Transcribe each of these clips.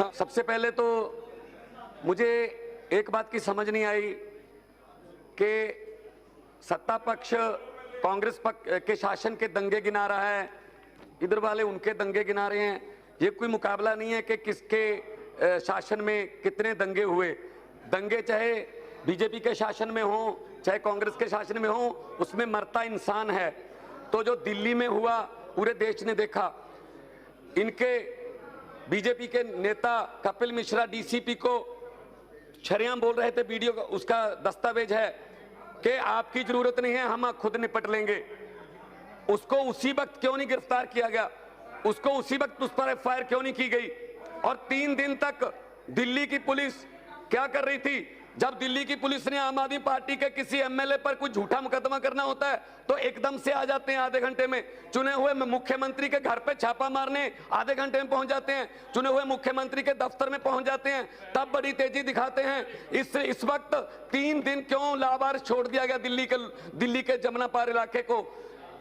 हाँ, सबसे पहले तो मुझे एक बात की समझ नहीं आई कि सत्ता पक्ष कांग्रेस पक्ष के शासन के दंगे गिना रहा है, इधर वाले उनके दंगे गिना रहे हैं। ये कोई मुकाबला नहीं है कि किसके शासन में कितने दंगे हुए। दंगे चाहे बीजेपी के शासन में हो चाहे कांग्रेस के शासन में हो, उसमें मरता इंसान है। तो जो दिल्ली में हुआ पूरे देश ने देखा। इनके बीजेपी के नेता कपिल मिश्रा डीसीपी को शरेआम बोल रहे थे, वीडियो का उसका दस्तावेज है कि आपकी जरूरत नहीं है, हम खुद निपट लेंगे। उसको उसी वक्त क्यों नहीं गिरफ्तार किया गया? उसको उसी वक्त उस पर एफआईआर क्यों नहीं की गई? और 3 दिन तक दिल्ली की पुलिस क्या कर रही थी? जब दिल्ली की पुलिस ने आम आदमी पार्टी के किसी एमएलए पर कुछ झूठा मुकदमा करना होता है तो एकदम से आ जाते हैं, आधे घंटे में। चुने हुए मुख्यमंत्री के घर पे छापा मारने आधे घंटे में पहुंच जाते हैं, चुने हुए मुख्यमंत्री के दफ्तर में पहुंच जाते हैं, तब बड़ी तेजी दिखाते हैं। इस वक्त 3 दिन क्यों लावारिस छोड़ दिया गया दिल्ली के जमुना पार इलाके को?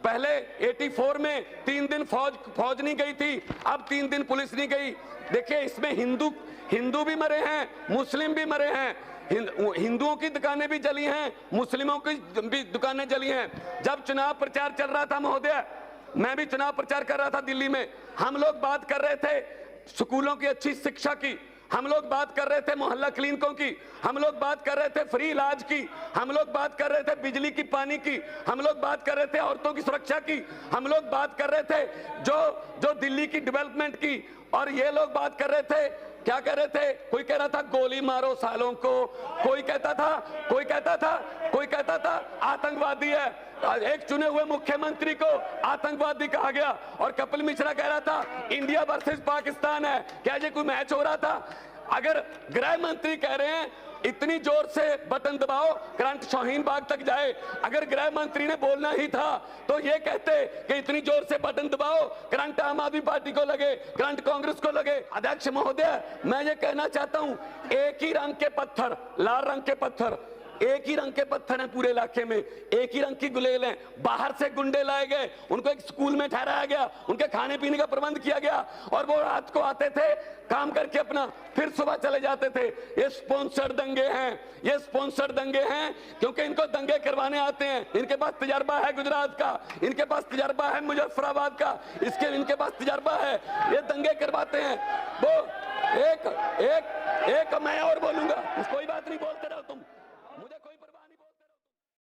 पहले 84 में 3 दिन फौज नहीं गई थी, अब 3 दिन पुलिस नहीं गई। देखिए, इसमें हिंदू भी मरे हैं, मुस्लिम भी मरे हैं। हिंदुओं की दुकानें भी जली हैं, मुस्लिमों की भी दुकानें जली हैं। जब चुनाव प्रचार चल रहा था महोदय, मैं भी चुनाव प्रचार कर रहा था दिल्ली में, हम लोग बात कर रहे थे स्कूलों की अच्छी शिक्षा की, हम लोग बात कर रहे थे मोहल्ला क्लिनिकों की, हम लोग बात कर रहे थे फ्री इलाज की, हम लोग बात कर रहे थे बिजली की, पानी की, हम लोग बात कर रहे थे औरतों की सुरक्षा की, हम लोग बात कर रहे थे जो दिल्ली की डेवलपमेंट की। और ये लोग बात कर रहे थे, क्या कह रहे थे? कोई कह रहा था गोली मारो सालों को, कोई कहता था आतंकवादी है। एक चुने हुए मुख्यमंत्री को आतंकवादी कहा गया। और कपिल मिश्रा कह रहा था इंडिया वर्सेस पाकिस्तान है। क्या ये कोई मैच हो रहा था? अगर गृह मंत्री कह रहे हैं इतनी जोर से बटन दबाओ करंट शाहीन बाग तक जाए, अगर गृह मंत्री ने बोलना ही था तो ये कहते कि इतनी जोर से बटन दबाओ करंट आम आदमी पार्टी को लगे, करंट कांग्रेस को लगे। अध्यक्ष महोदय, मैं ये कहना चाहता हूं, एक ही रंग के पत्थर, लाल रंग के पत्थर, एक ही रंग के पत्थर हैं पूरे इलाके में, एक ही रंग की गुलेल हैं। बाहर से गुंडे लाए गए, उनको एक स्कूल में ठहराया गया, उनके खाने पीने का प्रबंध किया गया और वो रात को आते थे काम करके अपना फिर सुबह चले जाते थे। ये स्पॉन्सर्ड दंगे हैं, ये स्पॉन्सर्ड दंगे हैं क्योंकि इनको दंगे करवाने आते हैं। इनके पास तजर्बा है गुजरात का, इनके पास तजर्बा है मुजफ्फराबाद का, इनके पास तजर्बा है, ये दंगे करवाते हैं। वो एक मैं और बोलूंगा, कोई बात नहीं, बोलते रहो।